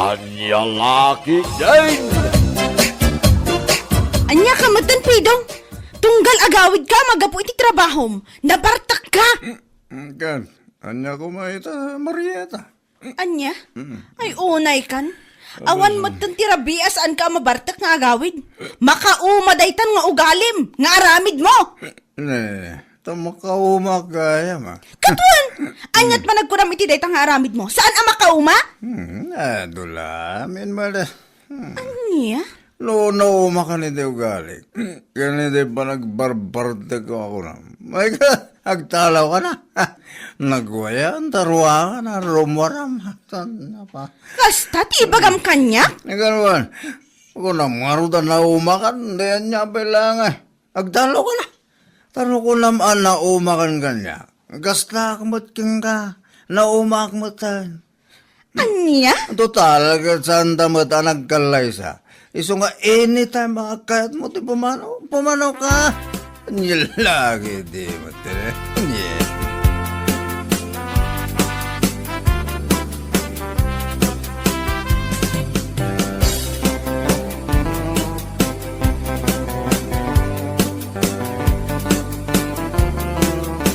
Anya laki din! Anya ka magtanpidong. Tunggal agawid ka, magapu iti trabahom. Nabartak ka. Kan, anya ko maita, Marieta. Anya? Ay, unay kan. Awan magtantirabi saan ka mabartak nga agawid. Makaumodaytan nga ugalim, nga aramid mo. Makauma kaya ma. Katuan! Anyat man nagkuram iti dayta nga aramid mo. Saan ang makauma? Dulamin mala. Anya? No, makanide ugali. Ganide pa nagbarbardag ako na. May ka, agtalaw ka na. Nagwaya, taruwa ka na, rumaram. Saan na pa? Kasta, tibagam kanya? Naganuan, ako na maruda na umakan, dayan niya bilangan. Agtalaw ka na. Taro ko naman na umakan kanya. Gasta akmat ka, na umakmatan. Anya? Total, saan tamat nagkalay sa. Iso nga anytime makakayat mo ti pumanaw ka. Nilagi di mo tira.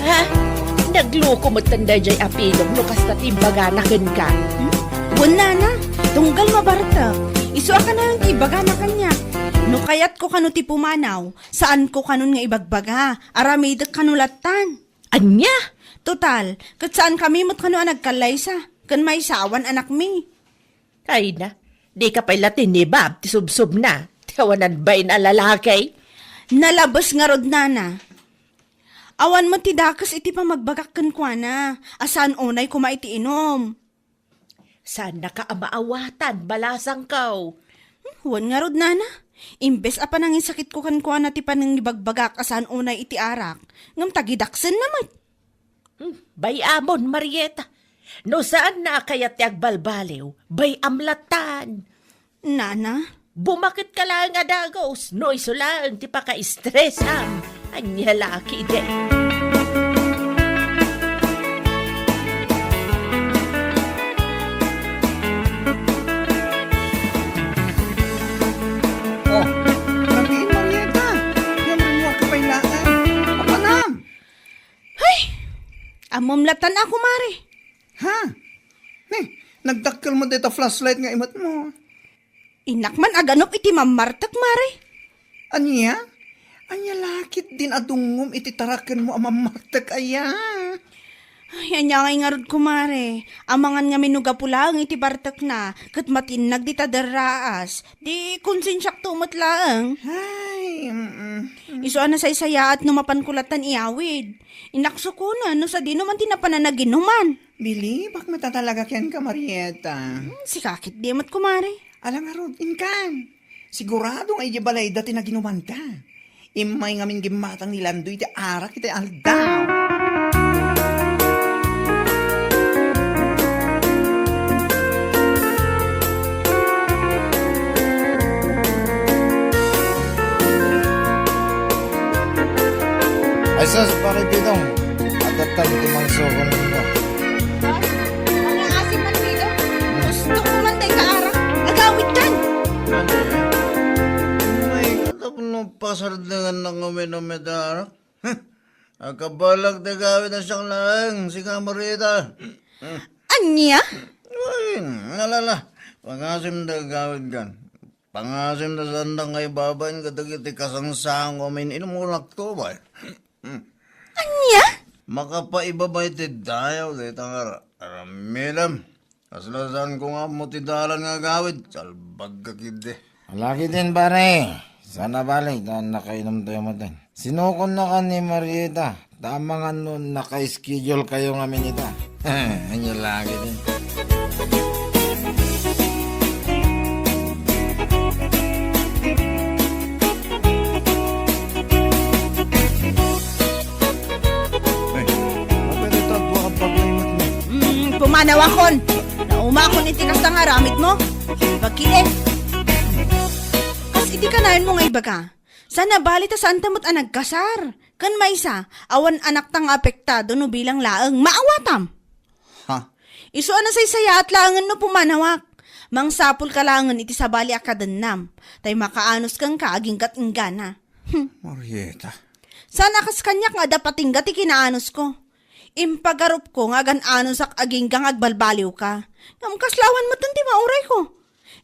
Ha? Nagluko mo tanda jay apilong lukas na timbaganakin ka. Wala na. Tunggal mabarta. Isuwa ka na yung ibaga na kanya. No kayat ko kano ti pumanaw, saan ko kanon nga ibagbaga, aramidak kanulatan. Anya? Total, kat saan kami mo't kano nagkalaysa, kan may sawan anak mi. Ay na, di ka pa'y latin ni Bob, tisubsub na. Tiyawanan ba'y na lalaki? Nalabas nga rod nana. Awan mo ti dakas iti pa magbagak kan kwa na, asan unay kuma iti inom. Saan nakaamaawatan, balasang kaw? Huwan nga rod nana. Imbes apa nangin sakit ko kan kwa na ti panang ibagbagak asan unay iti arak. Ngam tagidaksen naman. Bay amon, Marieta. No saan na kaya tiag balbaliw, bay amlatan. Nana? Bumakit ka lang nga dagos, no iso lang ti paka-stressam. Anya laki de. Oh, sabihin Marieta. Yung rinwa ka pailaan. Apanam. Amomlatan ako, Mari. Ha? Nagdakkel mo dito flashlight nga imat mo. Inakman aganop iti mamartak, Mari. Anya? Anya lakit din adungom iti taraken mo amamartak aya. Ay, anya ngay nga rod ko, Mari. Amangan nga minuga pulang iti bartak na, kat matinag di tadaraas. Di konsensyak tumot lang. Ay, Iso na say-saya at numapan kulatan iawid. Inakso ko na, no sa di naman tinapananagin numan. Bili, bak matatalaga ken ka, Marieta. Si kakit di mat ko, Mari. Alam nga rod, inkan. Siguradong ay balay dati na ginuman ka. Imay ngamin gimatang nilandoy iti arak iti aldaw. Ay sus, pakipidong. Adatan timang soko ninyo. Mga asim man dito. Gusto ko man tayo kaarak. Agawid kan. May katapno pasardangan na kami na medarak. Akabalag na gawin na siyang lang, si Kamarita. Anya? Ay, nalala. Pangasim na gawin kan. Pangasim na sandang ay babayin kadagiti kasangsang umin inumulak to ba? Anya? Makapaibabay ti dayaw dito nga ramilam. Kaslasan ko nga mo ti dalan nga gawid. Salbag kakide. Laki din pare. Sana balik na nakainom tayo mo din. Sinukon na ka ni Marieta. Tama nga nun naka-schedule kayo nga minita. Anyo lagi din. Pumanawakon. Naumakon iti kas nga ramit mo. Bagkilit. Kas iti kanayon mo nga iba ka. Sana bali ta saan tamot nagkasar. Kan maysa, awan anak tang apektado no bilang laeng maawatam. Ha? Isu ana say saya at laangan no pumanawak. Mang sapul kalangan iti sabali akadanam. Tay makaanos kang kaaging katinggana. Marieta. Sana kas kanyak nga dapat tinggat ikinaanos ko. Impagarup ko nga gan-anos ak aging gang agbalbaliw ka. Ngam kaslawan mo ti mauray ko.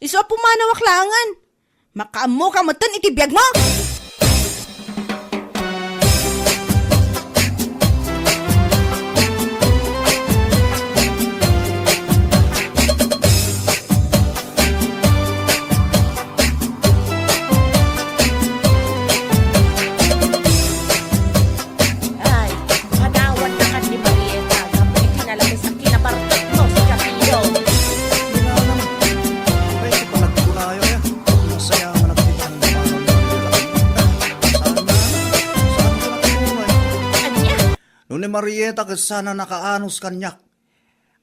Iso pumanawak langan. Makaamo ka mo iti biyag mo. Ay, panawan na ka ni Marieta. Kapag itinalagay sa kinabartot mo si Capillo. Wala naman. Ay, ito pa nagkulayo ya. Masaya nga nagtitan ng paano ng Sana ko natulungan. Anya? Noon ni Marieta sana nakaanos kanyak.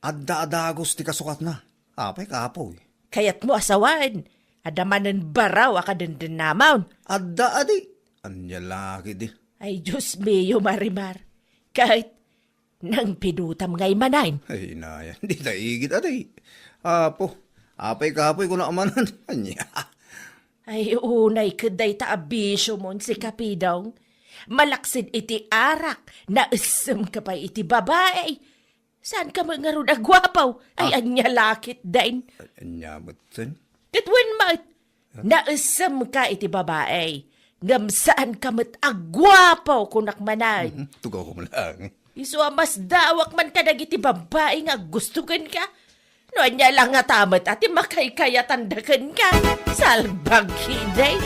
Adda-adagos ti kasukat na. Apay kapoy. Kayat mo asawan. Adamanan baraw akadandan namaw. Adda-adi. Anya laki di. Ay, Diyos miyo, Marimar. Kahit nang pinutam ngay manain. Ay, naya. Hindi taigit adi. Apo. Apay kapoy ko na amanan. Anya. Ay, unay kaday ta abisyo mon si Kapidong. Malaksid iti arak, naisam ka pa iti babae. Saan ka mga ron agwapaw? Ay, anya lakit din. Anya mutin. Katwin mat, naisam ka iti babae. Ngam saan ka mat agwapaw kunak manay. Tugaw ko lang. Iso mas dawak man ka iti babae nga gusto kan ka. No, anya lang nga tamat ati makaykaya tandakan ka. Salbag hiday.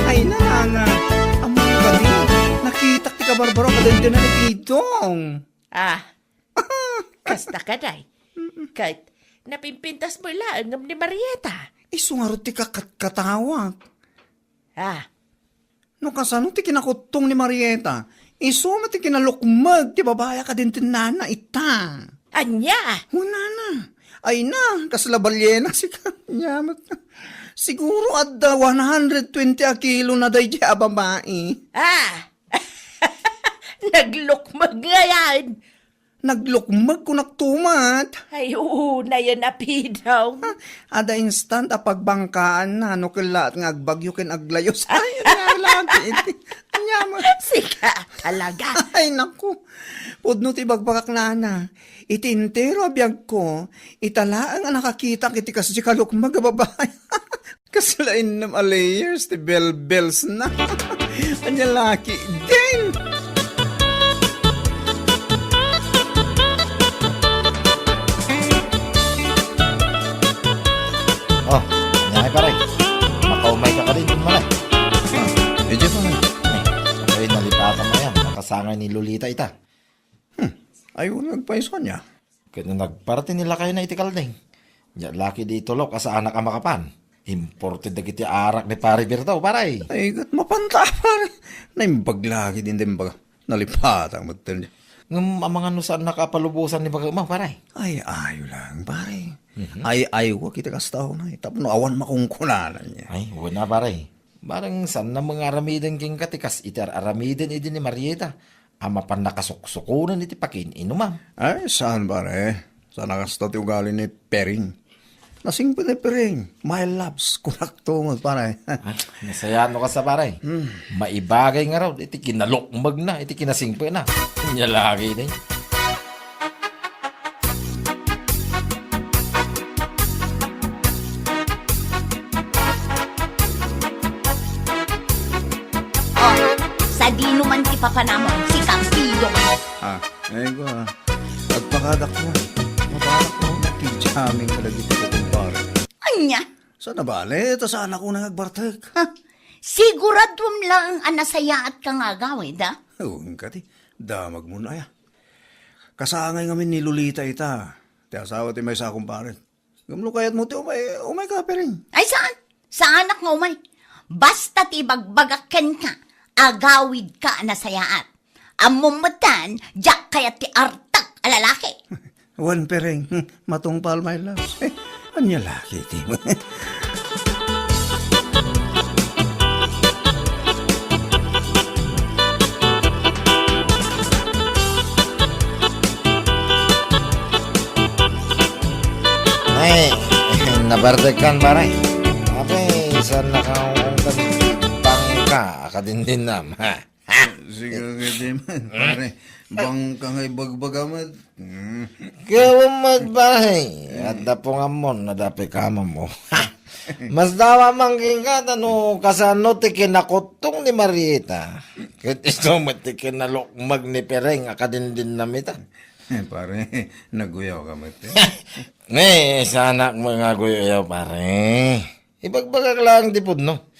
Ay na nga. Amang ka din. Nakita ti ka barbaro ka din na nagitong. Ah, kasta ka day. Kahit napimpintas mo lang ng ni Marieta. Isungarot ti kakatawag. Ah, No kasano ti kinakutong ni Marieta. Isuma ti kinalukmag ti babaya ka din tinana ita. anya! Huna na. Ay na, kaslabalye na si kanya. Siguro adda 120 a kilo na day di a babae. Ah! Naglukmag nga yan! Naglukmag ko naktumat. Ay, na yan apidaw. Ada instant a pagbangkaan na no kilat nga agbagyo ken aglayos. Ay, lagi iti. Anyama. Sika talaga. Ay, naku. Pudno ti bagbagak nana. Iti intero abiyag ko. Italaang ang nakakita kiti kasi si kalukmag a babae. Kasalain nam a layers ti bell-bells na. Anya laki din. Oh, nyay pare. Makaumay ka rin dun malay. Medyo pa nga. Ay, nalipatan mo yan. Nakasangay ni Lolita ita. Ayaw nagpaiso niya. Kaya nagparty nila kayo na itikalding. Ya, laki di tulok asa anak ang makapan. Imported na kiti arak ni pare Bertaw, paray. Ay, gat mapanta pare. Naimbag lagi din din baga. Nalipatang magtal niya. Ngam ang mga nusaan nakapalubusan ni baga mo, paray. Ay, ayaw lang pare. Ay, ayaw kita kastaw na. Tapos awan makungkunanan niya. Ay, wala paray. Barang saan na mga aramiden king katikas itar aramiden idin ni Marieta. Ama pan nakasuksukunan iti pakin inumam. Ay, saan pare? Saan nakastaw ti ugali ni Pering? Nasing pa ni Pering. My loves, kunak tungod pare. Ay, nasayano ka sa paray. Maibagay nga raw, iti kinalukmag na, iti kinasingpe na. Nya lagi din. Sa di naman ipapanamon si Campido. Ay ko Pagpakadak mo. Mabalak mo. Nakijaming kalagiti ko kumpare. Anya, Saan na bale? Ito saan ako nagbartek? siguradwam lang ang anasaya at kangagawid, ha? Huwag ka ti. Damag mo na ya. Kasangay ngamin ni Lolita ita. Ti asawa ti may sa kumpare. Gamlo kayat mo ti umay ka pa rin. Ay saan? Sa anak nga umay. Basta ti bagbagaken ka, agawid ka anasayaat. Amumatan, jak kaya ti artak alalaki. Wan pereng. Matungpal my loves. Anya laki ti mo. Babartekan pare. Ape, saan nakaungkan bangka akadindin nam, ha? Sige ka di man, pare. Bang ka ngay bagbagamat. Kawamad pare. At dapungan mo, nadapi kama mo. Ha? Mas dawa mangking ka, kasano tikin nakutong ni Marieta. Kit iso matikin na lukmag ni Pereng akadindin namita. Pare, naguyaw ka mati. Sa anak mo nga guyo pare. Ibagbagag lang dipod no.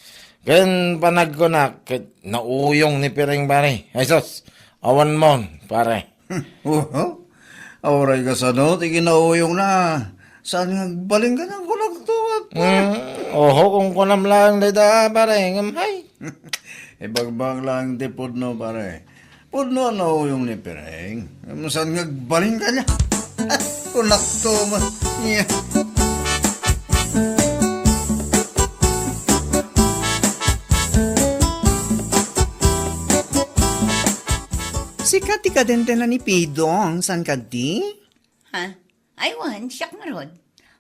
Ken panag ko na nauyong ni Pereng pare. Ay sos, awan mo pare. Oo. Auray ka sa no, tikinauyong na. Saan nga baling ka ng kulag to? Oho kung kunam lang dita pare. Ngamhay. Ibagbag lang tipod no, pare. Pudno na yung ni Pereng. Saan nga baling ka niya? Kulag to man. Yeah. Sikat ka din na ni Pidong, san ka di? Ha? Aywan, siyak nga rod.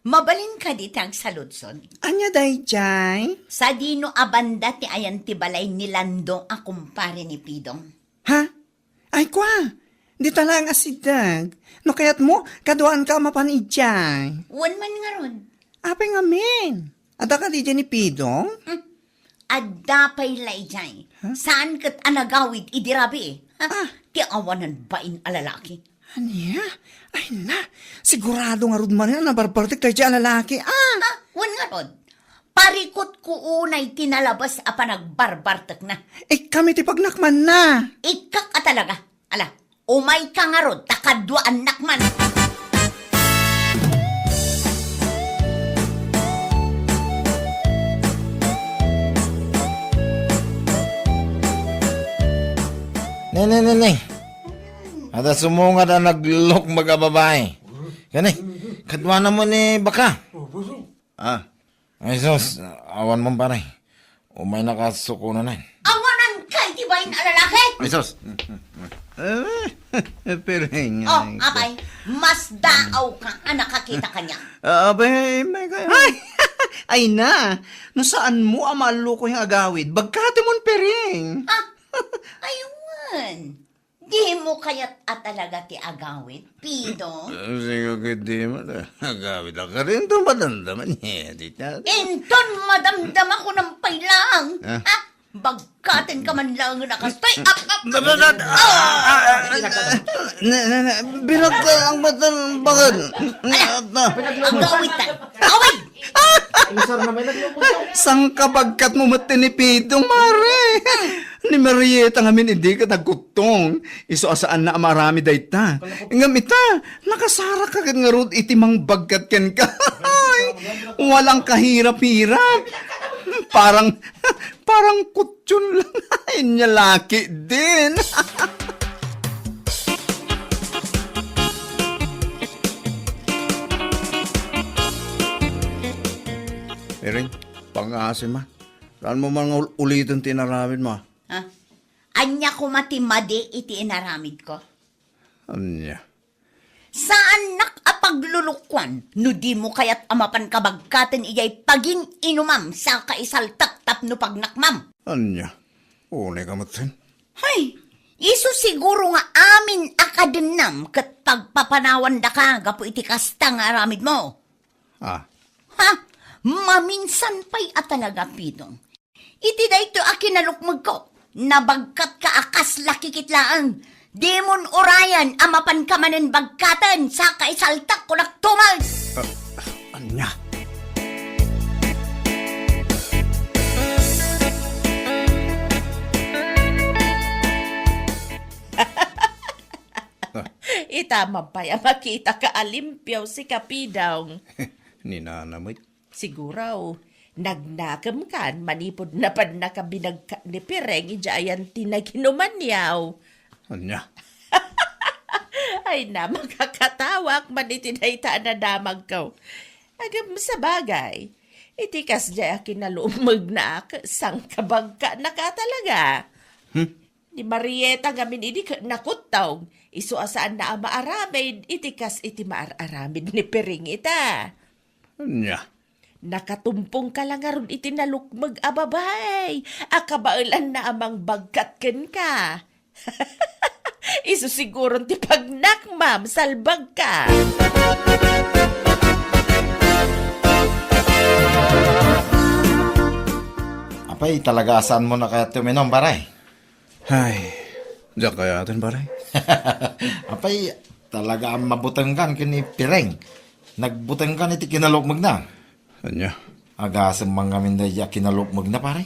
Mabalin ka ditang sa Lutson. Anya day jay? Sa dino abanda ti ayan ti balay ni Landong a kumpare ni Pidong. Ha? Ay kwa, di talang asidag. No kayat mo, kaduan ka mapanidjay. Wan man nga rod. Ape nga men. Ada ka di dyan ni Pidong? Adda pay layjay. Saan kat anagawid idirabi? Ha? Ti awanan bain alalaki. Anya? Ay na, sigurado nga rod man yan na barbartik tayo dyan lalaki. Ha? Wan nga rod. Parikot ko unay tinalabas a panagbarbartek na. Kami ti pagnakman na. Ikak ka talaga. Ala, umay ka nga rod, takadwaan nakman. Ne. Ada sumunga na naglok mga babae. Gani, kadwa na mo ni baka. Ay sos, awan mo pare. Umay nakasuko na na. Awanan kay di ba yung alalaki? Ay sos. Pereng. Oh, abay, mas daaw ka ang nakakita kanya. Abay, may kaya. Ay na, no saan mo amalo ko yung agawid? Bagkati mon Pereng. Ha? Ayun. Di mo kaya't talaga ti agawit, Pido. Sige ka di mo. Agawid ka rin ito madamdaman niya. Inton madamdam ako ng pailang. Ha? Bagkatin ka man lang nakastay. Bilag ka ang matan bagad. Agawitan. Away! Sang kabagkat mo matinipidong, mare. Ni Marieta ngamin hindi ka nagkutong. Iso asaan na marami dayta. Ngam ita, nakasara ka nga rod itimang bagkat ken ka. Walang kahirap-hirap. Parang kutsyon lang. Ay, niya laki din. Pereng, pang-asim ma. Saan mo man ulitin tinaramid mo? Ha? Anya ko matimadi iti inaramid ko. Anya? Saan nakapaglulukwan? No di mo kaya't amapan kabagkaten iyay paging inumam sa kaisaltak tapno pagnakmam. Anya? Unay ka matin. Hay, iso siguro nga amin akadenam kat pagpapanawan da ka gapo iti kasta nga aramid mo. Ah, Ha? Maminsan pa'y atalaga, Pidong. Iti da ito akinalukmag ko. Nabagkat ka akas lakikitlaan. Demon orayan amapan ka manen bagkatan sa kaisaltak ko naktumal. anya? Itama pa ya makita ka alimpyaw si Kapidong. Ninanamay. Siguro, nagnakam kan, manipod na pan nakabinagka ni Pereng, ijayan tinaginuman yaw. Anya? Ay na, makakatawak, manitinayta na damag ko. Agam sa bagay, itikas dya kinalumag na sang kabagka na ka talaga. Ni Marieta gamin ini nakutaw, iso asaan na maaramid, itikas iti maararamid ni Pereng ita. Anya? Nakatumpong ka lang aron itinalukmag ababay. Akabailan na amang bagkat ken ka. Isu siguro ti pagnak, ma'am, salbag ka. Apay, talagasan mo na kaya tuminom, paray. Ay, diyan kaya atin, pare. Apay, talaga ang mabutangkan kini pireng. Nagbutangkan iti kinalukmag na. Anya? Agasam mga mindaya kinalukmag na, pare.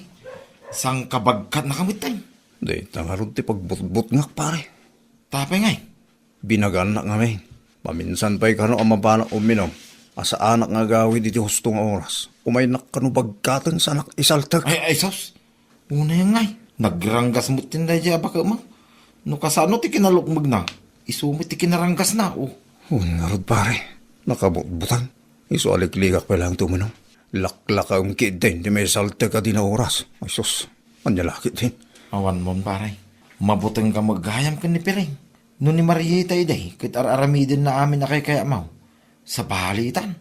Sang kabagkat na kamit tayo. Di, tangarod ti pagbutbut nga, pare. Tapay ngay. Binagan na kami. Paminsan pa'y kano ang mabana uminom. Asa anak nga gawin iti husto nga oras. Umay nakano bagkatan sa anak isaltag. Ay, sos. Una yung ngay. Nagranggas mo tinday dya baka ma. No kasano ti kinalukmag na. Isumit ti kinaranggas na. Oh. Narod pare. Nakabutbutan. Iso alikligak pa lang tuminom. Laklaka ang kid din. Di may saltag ka din na oras. Ay sos. Anyalakit din. Awan mo, pare. Mabutang ka maghayam ka ni Pireng. No ni Marieta iday. Kit aramidin na amin na kay kaya mau. Sa balitan.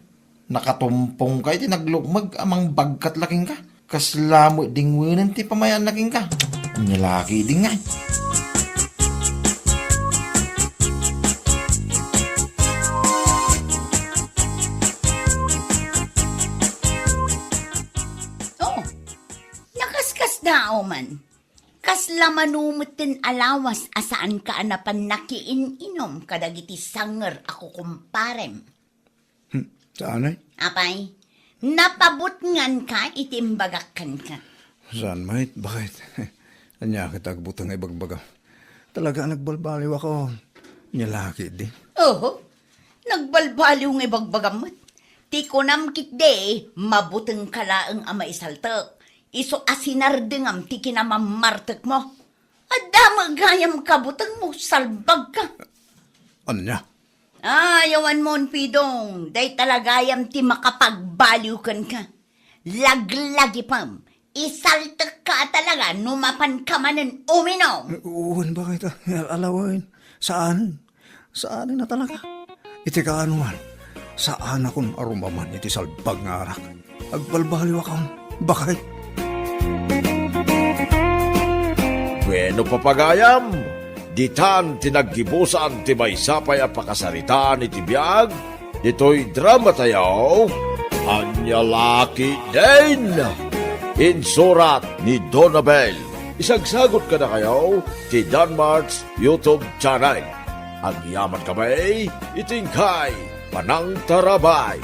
Nakatumpong ka iti naglukmag amang bagkat laking ka. Kaslamo dingwinan ti pamayan laking ka. Nyalaki din nga. Oh, nakaskas na man. Kasla manumutin alawas asaan ka anapan nakiin-inom kadagiti sanger ako kumparem. Saan ay? Apay, napabot ngan ka itimbagakan ka. Saan, mate? Bakit? Anya kita agbutang ay bagbaga. Talaga nagbalbaliw ako. Nyalaki din. Oo, nagbalbaliw ng ibagbagamat. Ti ko namkit de, mabuteng kalaang ama isaltak. Iso asinardingam ti kinamamartek mo. Adda magayam kabutang mo, salbag ka. Anya? Yawan mon pidong, day talagayam ti makapagbaliw kan ka. Laglagi pam, isaltak ka talaga, numapan ka manen uminom. Uwan, bakit? Alawin. Saan? Saan na talaga? Iti ka anuman. Saan akong arumaman iti salbag nga arak? Agbalbaliw ako. Bakit? Bueno papagayam, ditan tinaggibusan ti may sapay a pakasaritaan iti biyag, ito'y drama tayo, Anyalaki din! Insurat ni Donabel. Isagsagot ka na kayo ti Danmarks YouTube channel. Ang yaman kamay, itingkay, panang tarabay.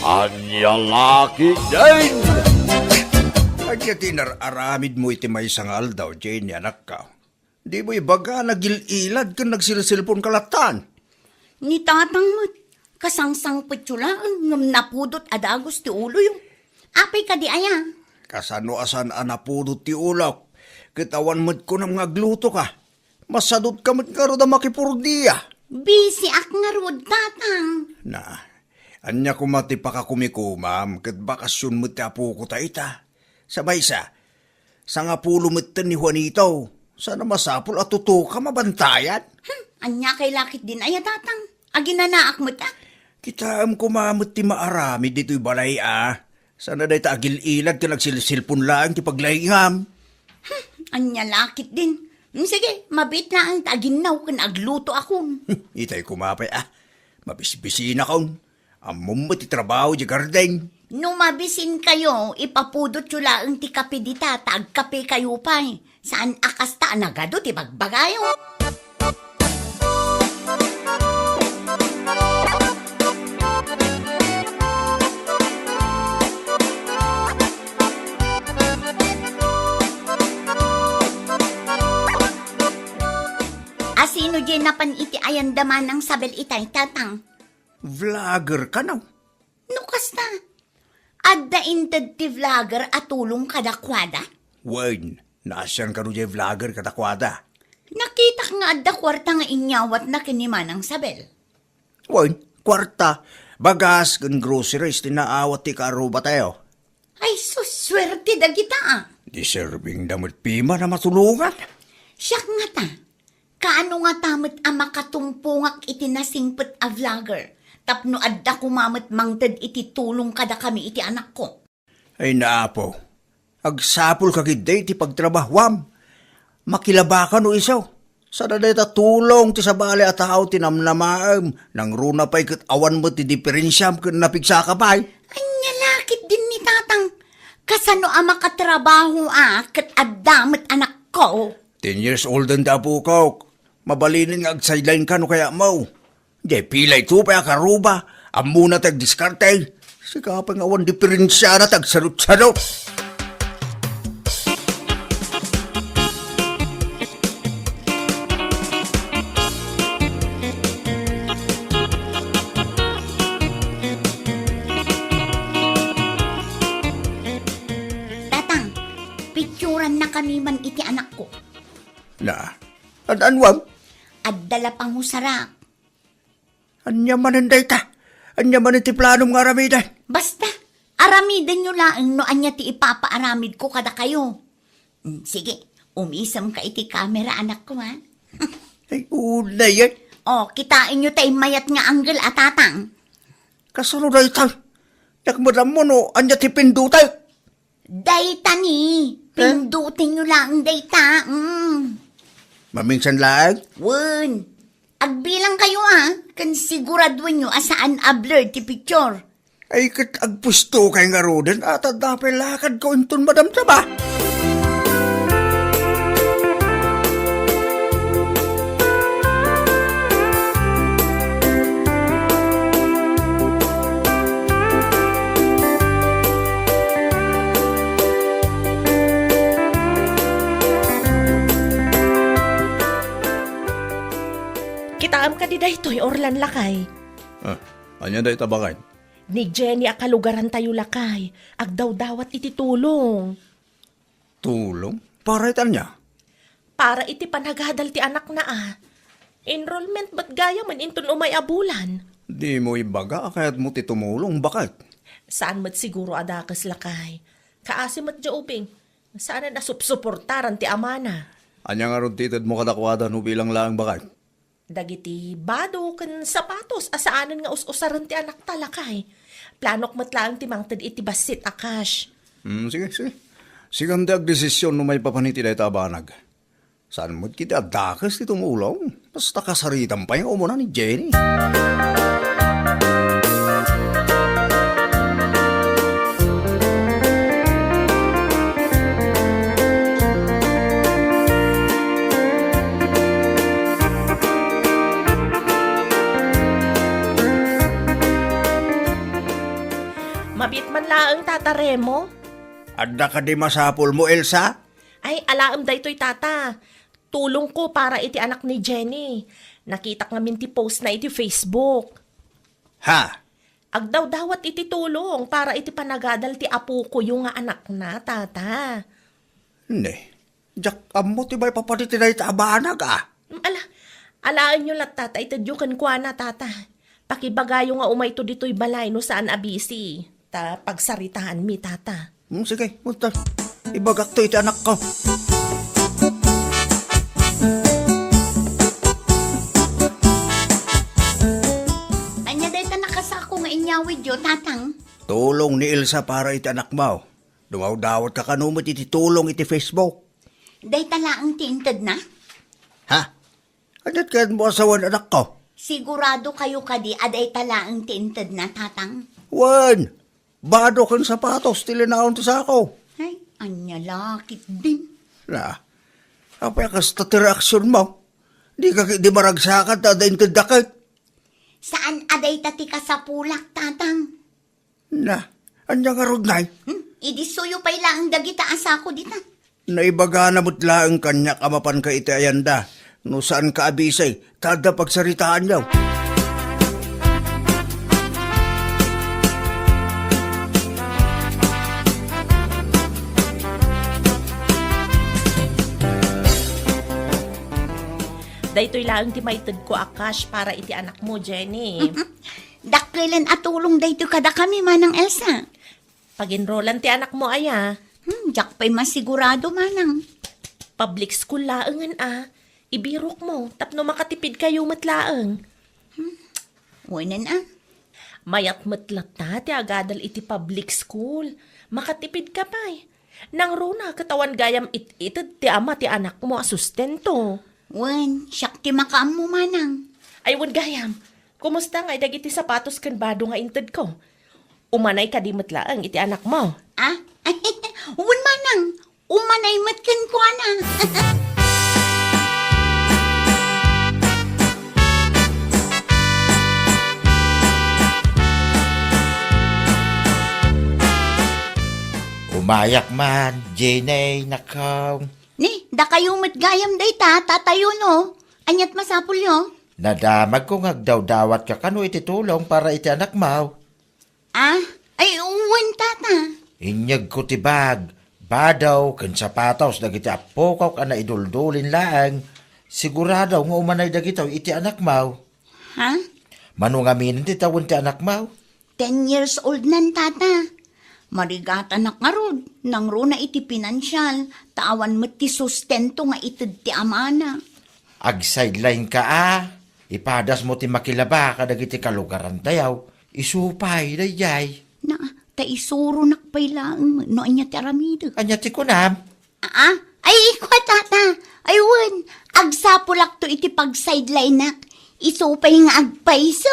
Anyalaki din! Agya tinararamid mo iti may sangal daw, Jane, anak ka. Di mo ibaga nagililad kung nagsilsilpon kalatan. Ni tatang mo't, kasangsang petsulaan ngam napudot adagos ti ulo yung. Apay ka di aya. Kasano asan anapudot ti ulak. Kitawan mo't ko nang ngagluto ka. Masadot ka mo't nga da makipurdiya. Busy ak nga rod tatang. Na, anya kumati pa ka kumikumam, kat bakasyon mo't apo ko ta. Sabay sa nga pulo mo't ni Juanito. Sana masapul at tuto ka mabantayan. Anya kay lakit din aya tatang. Aginanaak mo ta. Kita am kumamot ti maarami dito'y balay Sana dahi ta agil ilad ka nagsilsilpon lang ti paglayham. Anya lakit din. Sige, mabit na ang taginaw kan agluto akong. Itay kumapay Mabisbisi na kong. Amom mo ti trabaho di garden. No mabisin kayo, ipapudot yula ang ti kape di tatag kape kayo pa'y. Saan akas ta nagado ti bagbagayo? Asino di napan iti ayandaman ng sabel itay tatang? Vlogger ka na. Nukas na. Adda inted ti vlogger at tulong kadakwada? Wayne, nasyan ka rin vlogger katakwada. Nakita ka nga adda kwarta nga inyawat na kiniman ang sabel. Wayne, kwarta. Bagas kan groceries tinaawat ti karuba tayo. Ay, suswerte da kita Deserving damot pima na matulungan. Siyak nga ta. Kaano nga tamit ang makatumpungak iti nasingpet a vlogger? Tapno adda kumamit mangted iti tulong kada kami iti anak ko. Ay naapo, agsapol kagiday ti pagtrabahwam. Makilabakan o isaw. Sa dadayta tulong ti sabali at tao tinamnamaam. Nang runa pa'y kat awan mo ti diferensyam kat napigsa ka pa'y. Anya lakit din ni tatang. Kasano ang makatrabaho kat adamit anak ko? 10 years old ang tapo ko. Mabalinin nga agsideline ka no kaya mo. Di pilay to pa karuba. Amuna tag diskarte. Sikapang awan diferensya na tag sarot-sarot. Tatang, picturan na kami man iti anak ko. Na, anwam? Addala pang husarak. Anya mananday ta. Anya man iti planong nga ramidan. Basta, aramidan nyo lang no anya ti ipapaaramid ko kada kayo. Sige, umisam ka iti camera anak ko ha. Ay, una yan. O, kitain nyo tayo mayat nga angle at tatang. Kasano na ito? Nakmadam mo no, anya ti pindutay. Dayta ni, pindutin nyo lang dayta. Maminsan lang. Wun, agbilang kayo kan siguraduin nyo asaan a-blur ti picture. Ay, kat agpusto kay nga roden at adapay lakad ko inton madamdama. Kitaam ka di daytoy orlan lakay. Anya day tabakay? Ni Jenny akalugaran tayo lakay. Agdaw dawat iti tulong. Tulong? Para itan niya. Para iti panagadal ti anak na Enrollment ba't gaya man inton umay abulan? Di mo ibaga kaya't mo ti tumulong bakit? Saan mat siguro adakas lakay? Kaasi mat jauping. Saan na supsuportaran ti amana? Anya nga ron titid mo kadakwada no bilang lang bakit? Dagiti bado kan sapatos asaanan nga us-usaran ti anak talakay. Planok matlaang ti mangted iti basit akash. Sige. Sigang dag desisyon no may papaniti day tabanag. Saan mo kita adakas ti tumulong? Basta kasaritan pa yung umuna ni Jenny. Mabit man laang tatare mo? Adda ka di masapol mo, Elsa? Ay, alaam daytoy tata. Tulong ko para iti anak ni Jenny. Nakita nga min ti post na iti Facebook. Ha? Agdaw dawat iti tulong para iti panagadal ti apo ko yung nga anak na, tata. Hindi. Diyak amo ti bay papaniti na itabanag Alaan nyo lat tata, itadyokan kwa na tata. Pakibagayo nga umay to dito'y balay no saan abisi. Ta pagsaritahan mi tata. Sige, munta. Ibagak to iti anak ko. Anya dayta nakasako nga inyawid yo, tatang. Tulong ni Elsa para iti anak mo. Dumaw-dawat ka kanumot iti tulong iti Facebook. Dayta laang tinted na. Ha? Adat ka mo asawan anak ko? Sigurado kayo kadi aday talaang tinted na, tatang. Wan! Bado kang sapatos, tilinaon to sa ako. Ay, anya lakit din. Na, apay kasta ti reaksyon mo. Di maragsakat na dahin kadakit. Saan aday tati ka sa pulak, tatang? Na, anya nga rugnay. Idi suyo pa'y laang dagita asako dita. Naibaga na mo't laang kanya kamapan ka iti ayanda. No saan ka abisay, tada pagsaritaan yaw. Daytoy lang ti maited ko akash para iti anak mo, Jenny. Dakrilan at tulong dayto kada kami manang Elsa. Pag-enrollan ti anak mo aya. Jak pa'y masigurado manang. Public school laangan ibirok mo, tapno makatipid kayo matlaang. Wanan ah. Mayat matlat na, ti agadal iti public school. Makatipid ka pa eh. Nang runa, katawan gayam itid ti ama ti anak mo asustento. Wan, siyak ti makaam mo manang. Ay, wan gayam. Kumusta nga dagiti sapatos kan bado nga intid ko? Umanay ka di matlaang iti anak mo. Ah? Wan manang. Umanay matkan ko na. Umayak man, Jenny, nakaw. Ni, da kayo matgayam day tatayo no. Anyat masapul yo. Nadamag ko ngagdaw-dawat ka kano iti tulong para iti anak mo. Ah? Ay, uwan tata. Inyag ko ti bag, badaw, kan sapatos, dagiti apokaw ka na iduldulin lang. Sigurado nga umanay dagitaw iti anak mo. Ha? Manungamin ti tawon ti anak mo. 10 years old nan tata. Marigata na karod, nang runa iti pinansyal, tawan mo ti sustento nga itid ti amana. Ag-sideline ka ipadas mo ti makilaba kadagiti kalugaran tayaw, isupay dayay. Na, ta isuro nakpailang, no anya ti aramido. Anya ti kunam, Ah? Ay, ikwa tata. Aywan, agsapulak to iti pag-sideline nak. Isupay nga agpaiso.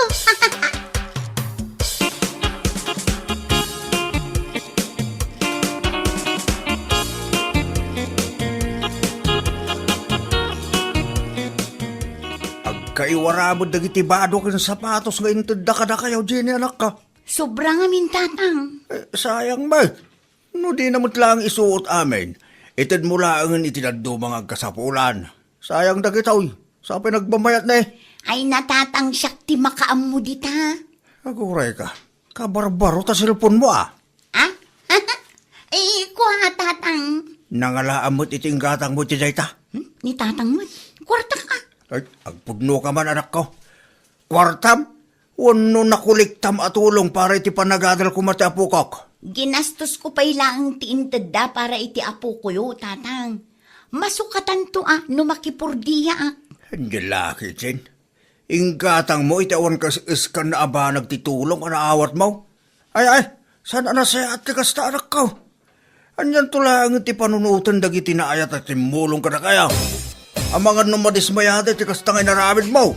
Agkaiwarabod dagiti bado ken sapatos nga inted da kada kayaw, Jenny, anak ka. Sobrang amin tatang. Sayang ba? No di namot lang isuot amin. Ited mo lang itinaddo mga kasapulan. Sayang dagitaw. Sa pinagbamayat na Ay natatang siyak ti makaam mo dita. Aguray ka. Kabarbaro ta silpon mo Ah? Ay, kuha tatang. Nangalaan mo't iting gatang mo ti dayta. Ni tatang mo, kwarta ka. Ay, agpugno ka man anak ko. Kwartam? Wano nakuliktam atulong para iti panagadal ko mati apukok. Ginastos ko pa ilang tiinted da para iti apo ko yo, tatang. Masukatan to no makipurdiya Hindi laki, Jen. Inggatang mo, itawan ka iskan na aba nagtitulong anaawat mo. Ay, saan na saya at kasta anak ko? Anyan tulang iti panunutan dagiti na ayat at timulong ka na kaya. Ang mga numadismayada iti kasta nga inaramid mo.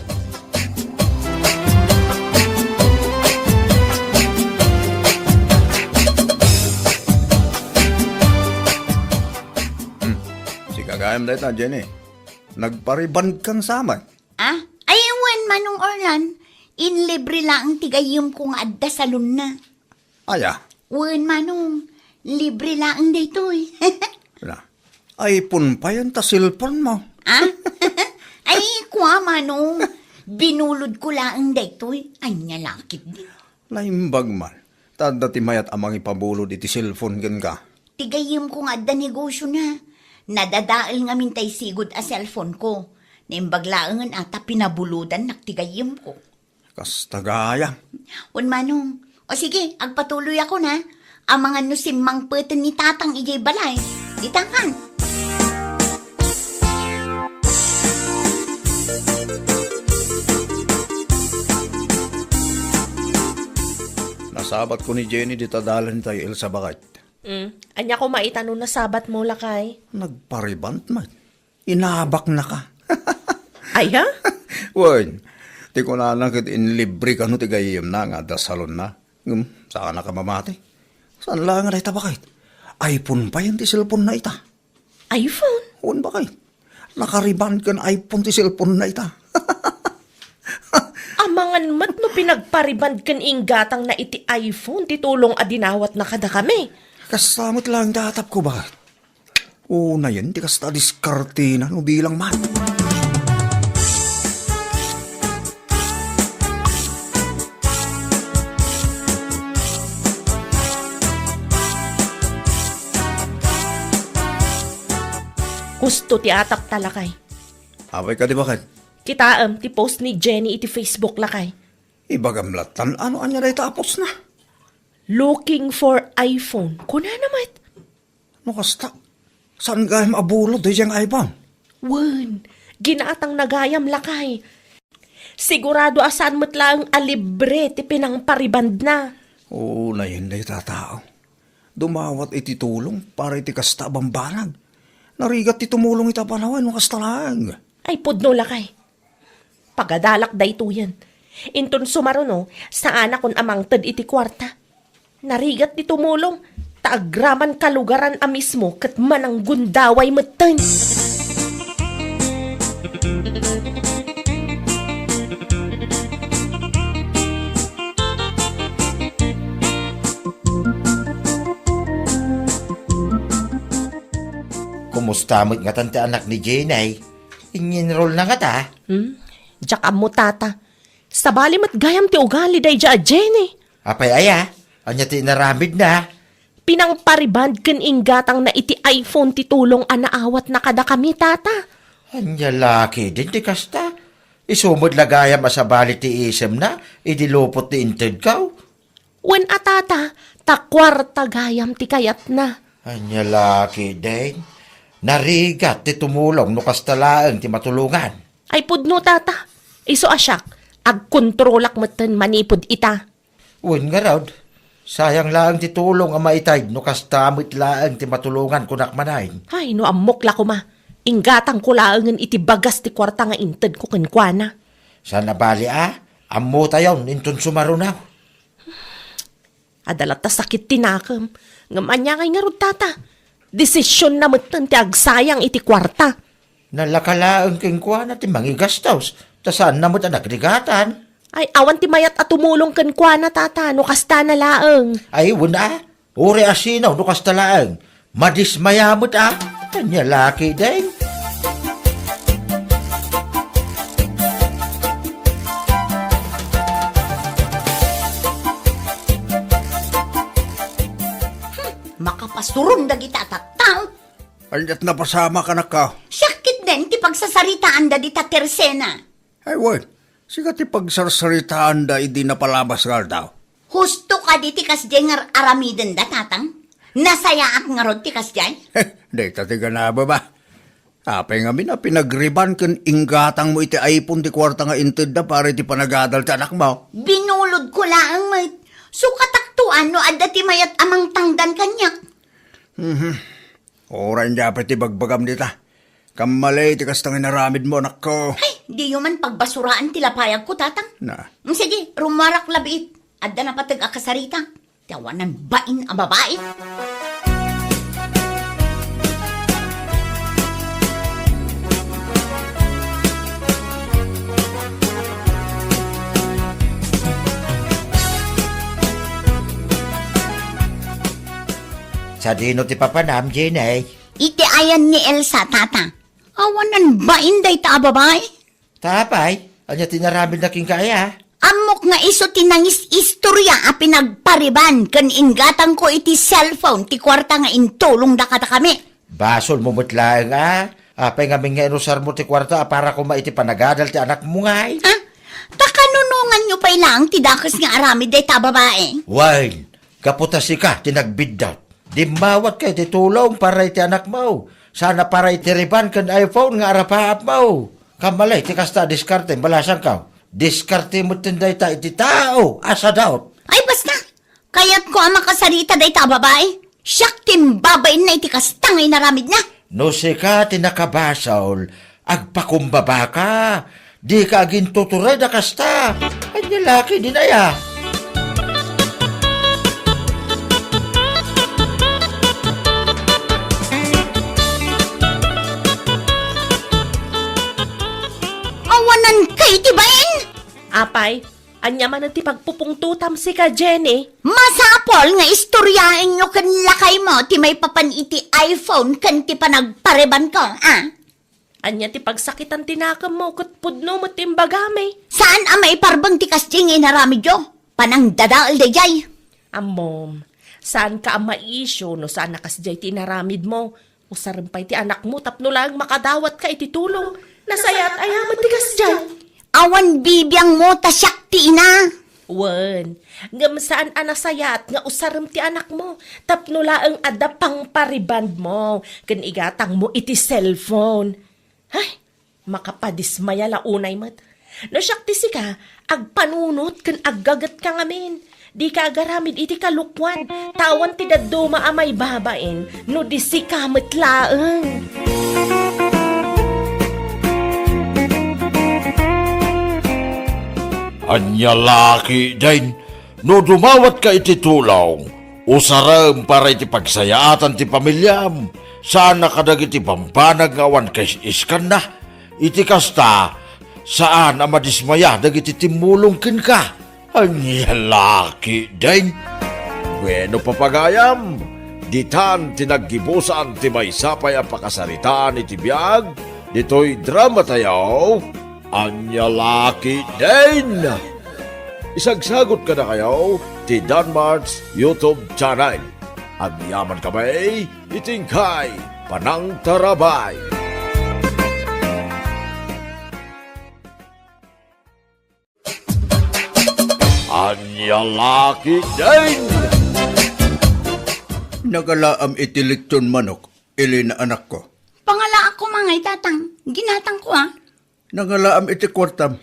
Si kagayam dahil na, Jenny. Nagpariban kang saman. Ah? Ay, wan manong Orlan. Inlibre lang tigayom ko nga adda salon na. Aya, Wan manong, libre lang daytoy. na. Ay, punpayan ta silpon mo. Ah? Ay, kuha manong. Binulod ko lang daytoy. Ay, nyalakit din. Naimbag man. Tanda ti mayat amang ipabulod iti cellphone gan ka. Tigayom ko nga adda negosyo na. Nadadaal nga mintay sigod a cellphone ko. Naimbaglaangan ata pinabuludan naktigayom ko. Kastagaya. Wan manong. O sige, agpatuloy ako na. Ang mga nusimang peten ni tatang ijay balay. Ditangan. Nasabat ko ni Jenny di tadalan tayo il sa bakat. Anya ko maitanong na sabat mo lakay. Nagparibant man. Inabak na ka. Ay ha? Wan, ti ko na nakit inlibre ka no ti gayim na nga da salon na. Saan na ka mamati? Saan lang nga na itabakit? iPhone pa yan ti cellphone na ita. iPhone? Huwag ba kayo? Nakariban ka na iPhone ti cellphone na ita. Amangan mat no pinagpariband kan inggatang na iti iPhone, titulong adinawat na kada kami. Kasamot lang datap ko ba? Una yan, di kasta diskarte na no bilang man. Gusto ti atap talakay. Abay ka di bakit? Kitaam ti post ni Jenny iti Facebook lakay. Ibagamlatan, ano anya na itapos na? Looking for iPhone. Kuna naman. No kasta, saan ka mabulod di siyang iPhone? Wan, Ginaatang nagayam lakay. Sigurado asan mo't lang alibre ti pinang pariband na. Oo, na yun day tatao. Dumawat iti tulong para iti kasta bambanag. Narigat ti tumulong ita panawan mo kastalang. Ay pudno lakay. Pagadalak dayto yan. Inton sumaruno, saan akon amang ted iti kwarta. Narigat di tumulong, taagraman kalugaran a mismo kat manang gundaway meten. Kumusta mo't nga tante anak ni Jenay? Inginroll na nga ta. Diyak mo tata. Sabali mat gayam ti ugali day dya Jenny. Apay aya, anya ti naramid na. Pinang pariband ken inggatang na iti iPhone ti tulong anaawat na kada kami tata. Anya laki din ti kasta. Isumod lagayam asabali ti isem na, idilupot ti inted kaw. Wen atata, takwarta gayam ti kayat na. Anya laki din. Narigat ti tumulong no kastalaang ti matulungan. Ay pudno tata. Iso asyak, agkontrolak meten manipod ita. Uwan nga raw, sayang lang ti tulong ang maitay no kastamit lang ti matulungan kunak manayin. Ay no amok la ko ma. Inggatang ko laangan iti bagas ti kwarta nga inted ko kenkwana. Sana bali ammo tayon inton sumarunaw. Adalat ta sakit tinakam. Ngamanya kay nga rod tata. Desisyon na meten ti agsayang iti kwarta. Nalakalaan king kuana ti mangigastaws. Tasan na mo't anak rigatan. Ay awan ti mayat at tumulong kenkwana tata no kasta na laeng. Ay wala, uri asinaw no kastalaang. Madismayamot Kanya laki din. Makapasurong dagiti tattang. Alyat na pasama ka na ka. Sakit din ti pagsasaritaan da di tatersena. Ay, wan. Sigat ti pagsarsaritaan da idi na palabas ka daw. Husto ka di ti kasjay nga aramiden da tatang. Nasayaak nga rod ti kasjay. Day tatiga na ba? Apay nga na pinagriban ken inggatang mo iti iPhone ti kwarta nga inted da para iti panagadal ti anak mo. Binulod ko laang mait. So kataktuan no adda ti mayat amang tangdan kanyak. Oran dapat ti bagbagam dita. Kamalay ti kastang inaramid mo, anak ko. Ay, di yun man pagbasuraan ti lapayag ko tatang. Na. Sige, rumarak labiit. Adda na patag akasarita. Tawanan bain ang babae. Sa dino ti papanam, Jenay. Iti ayan ni Elsa, tata. Awanan bain day ta babae. Tapay, anya tinaramid na king kaya. Amok nga iso tinangis istorya a pinagpariban kan inggatang ko iti cellphone ti kwarta nga intulong da kada kami. Basol mo mutlaeng Apay nga nga inusar mo ti kwarta para ko maiti panagadal ti anak mo nga ay. Ha? Takanunungan nyo pa lang ti dakas nga aramid day ta babae. Wine, kaputasi ka, tinagbiddat. Dimawat kay ti tulong para iti anak mo. Sana para iti riban kan iPhone nga arapaap mo. Kamalay, ti kasta diskarte, balasan ka. Diskarte mo tinday ta iti tao, asa daw. Ay basta, kayat ko ang makasarita day ta babae. Siyak timbabain na iti kastangay naramid na. No si ka tinakabasol, agpakumbaba ka. Di ka agin tuturay na kasta. Ay nilaki din aya. Awanan kay tibain. Apay, anya man ti pagpupungtutam si ka Jenny. Masapol nga istoryain nyo kan lakay mo ti may papan iti iPhone kan ti panagpareban ko, Anya ti pagsakitan tinakam mo kat pudno mo timbagame. Saan ang may parbang ti kasjing inaramid yo? Panang dadaal day jay. Amom, saan ka ang maisyo no saan nakasjay tinaramid mo? Usarampay ti anak mo tapno lang makadawat ka iti tulong. Nasayat ayamat ti kasjay. Awan bibiyang mo tasyak ti ina. Wen, ngam saan anasayat nga usaram ti anak mo, tapno laeng adda pang pariband mo, ken igatang mo iti cellphone. Ay, Makapadismaya la unay mat. No syakti si ka, agpanunot kan aggagat ka ngamin. Di ka agaramid iti kalukwan. Tawan ti daduma amay babaen. No di si ka matlaeng. Anya laki din, no dumawat ka iti tulong, usaram para iti pagsayaatan ti pamilyam, sana kadag iti pampanag ngawan kay iskan na, iti kasta, saan ang madismaya dagiti timulong kin ka. Anya laki din. Bueno papagayam, ditan tinaggibusan ti may sapay ang pakasaritaan iti biyag, dito'y drama tayo, anya laki din. Isagsagot ka na kayo ti Danmar's YouTube channel. Agyaman kamay, itingkay, panang tarabay. Anya laki din. Nagalaam iti lechon manok, ili na anak ko. Pangala ako mangay tatang. Ginatang ko Nagalaam iti kwartam.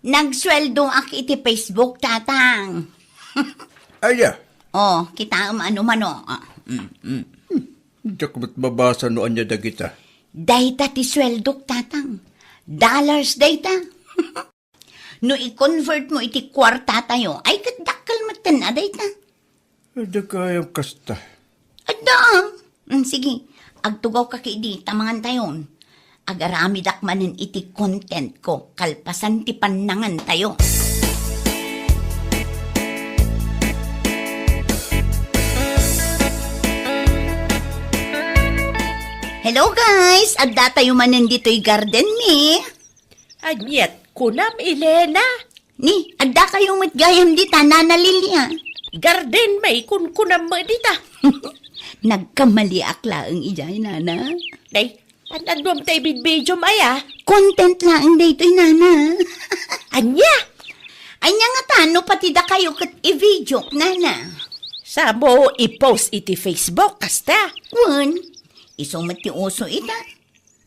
Nagsweldo ak iti Facebook tatang. Aya, Oh, kita ano mano. diyak mo't mabasa noan niya dagita. Dayta ti sweldo tatang. Dollars dayta. No i-convert mo iti kwarta tayo, ay kadakal matan na dayta. Ada kayang kasta. Ada. Sige, agtugaw ka kidi, tamangan tayon. Agarami dakmanen iti content ko, kalpasan ti panangan tayo. Hello guys! Adda tayo manen dito'y garden ni. Anyet, kunam Elena. Ni, adda kayo matgayam di Nana Lilia. Garden may kunam mo dita. Nagkamali akla ang ijay, Nana. Day, anandom tayo bidbidyo maya. Content lang dito'y, Nana. Anya, Anya nga tano pati da kayo kat i-video, Nana. sa mo i-post iti Facebook, kasta. Wan, isong mati uso ita.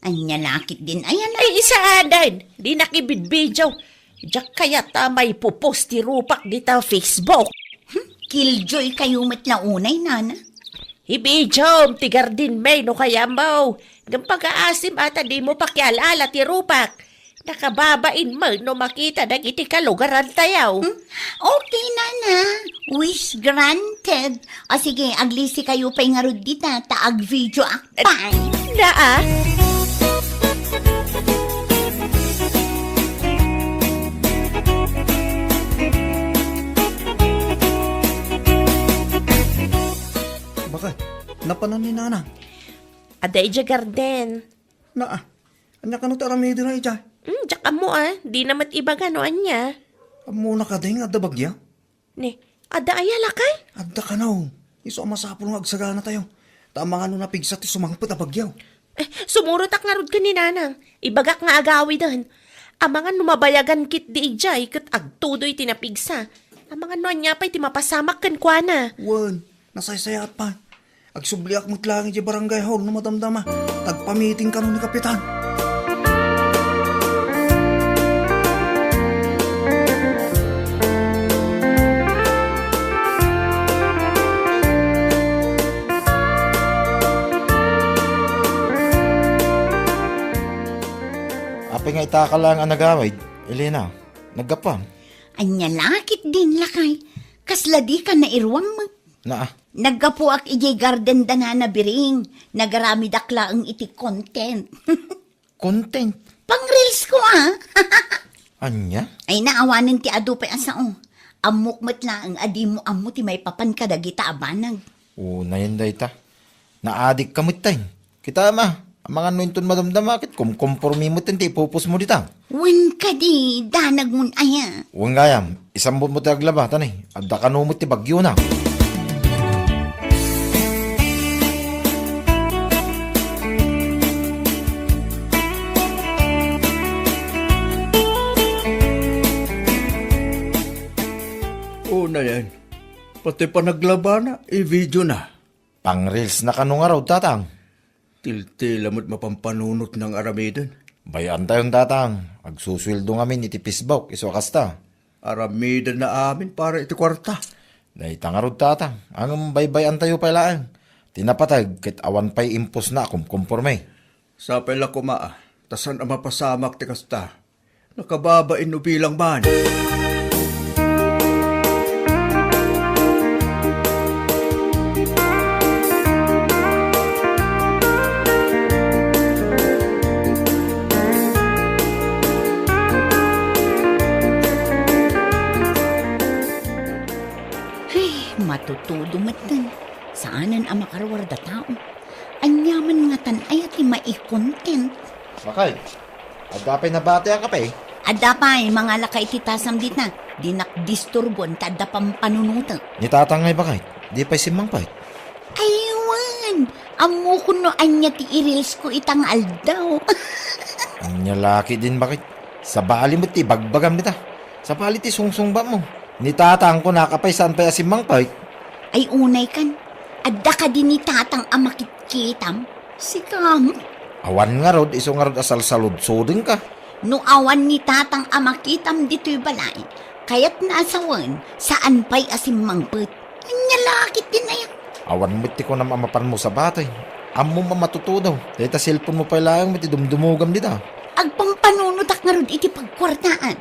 Anya lakit din, ayan na. Ay, isa adan, di nakibidbidyo. Diyak kaya tamay pupost ti rupak dita Facebook. Killjoy kayo matlaunay, Nana. Ibidyo, ti Garden May no kaya mo. Ng pag-aasim ata di mo pakialala ti rupak. Nakababain mo no makita na iti kalugaran tayaw. Okay, Nana. Wish granted. O sige, aglisi kayo pa'y nga rod dita, taag video akpay. Naa? Bakit? Napanan ni Nana. Aday dya Garden. Anya ka nung taramidi na ijay. Diyak mo di namat iba ganoan niya. Muna ka din, adda bagya. Ni, ada ayala kay? Adda ka na. Iso ang masapul ng agsagana tayo. Tama nga nung napigsat, sumangpot ang bagyaw. Sumurot ak nga rod ka ni Nanang. Ibagak nga agawi dan. Amangan numabayagan kit di ijay kat agtudoy tinapigsa. Amangan noan niya pa'y timapasamak kan kwa na. Wan, nasaysayat pa. Agsubliak mo't lang iti barangay hall no madamdama. Tagpamiting ka nun ni Kapitan. Apay nga itaka lang ang nagawid. Elena, naggapang. Anya lakit din lakay. Kasla di ka na irwang mo. Naggapo ak ijay garden danana biring. Nagarami dakla ang iti content. Content? Pang-reels ko Anya? Ay naawanan ti ado pa asao. Amok mat lang ang adi mo amo ti may papan kadagita abanag. Na yan day ta. Naadik ka tayo. Kita ma, ang mga nuintun madamdamakit, kumkompormi mo tinti, ipupus mo ditang. Wan ka di, danag mun aya. Huwag ngayam, isambot mo tayo aglaba, tanay. Adda ka numot ti bagyo na. Na yan. Pati pa naglaba na, i-video na. Pang reels na kanong araw, tatang. Tiltil mo't mapampanunot ng aramidan. Bayan tayong tatang. Agsusweldo ngamin iti pisbok, iso kasta. Aramida na amin para iti kwarta. Dahita nga rod tatang. Ang baybayan tayo pailaan. Tinapatag, kit awan pa'y impos na kumporme. Sa pala kumaa, tasan ang mapasamak ti kasta. Nakababain no bilang man. Matutudo matan. Saanan ang makarawar da tao? Anyaman nga tanay at mai-content. Bakay, agapay na bate ang kape. Adda pa mga lakay titasam dit na. Di nakdisturbon tada pampanunutan. Ni tatangay bakay, di pa'y simang pa'y. Aywan! Amo ko no anya ti i-reels ko itang aldaw. Ang laki din bakit. Sa bali mo ti bagbagam nita. Sa bali ti sungsung ba mo. Ni tatang ko nakapay saan pa'y asimang pa'y. Ay unay kan. Adda ka din ni tatang amakit-kitam. Sikam. Awan nga rod, iso nga rod asal salud-sudin ka. No awan ni tatang amakitam dito'y balay. Kaya't naasawan saan pa'y asimangpet. Anya lakit din na yan. Awan mo ti ko na mamapan mo sa batay. Amo mamatutudaw. Dahil ta cellphone mo pa'y layang mo ti dumdumugam dita. Agpangpanunutak nga rod iti pagkwartaan.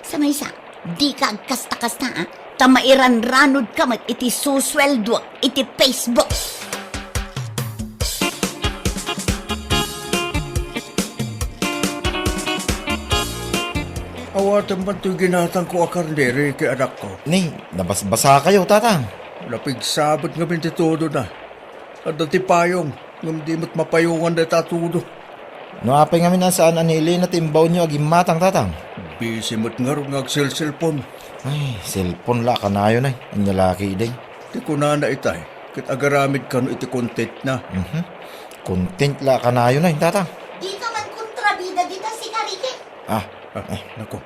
Sa may sa, di ka agkasta-kasta tamairan-ranod ka mat iti susweldo iti Facebook. Awatan man ito'y ginatang ko akarnere kay anak ko. Ni, nabasbasa kayo tatang. Napigsabot nga ti todo na. At dati payong, ngam di mo't mapayungan na tatudo. No apay ngamin na saan anili na timbaw nyo aging matang tatang. Busy mo't nga rin cellphone. Ay, cellphone la kanayo na. Ang laki day. Di ko na itay. Kit agaramid ka no iti content na. Content la kanayo na tatang. Di ka man kontrabida dita si Karike. Nako,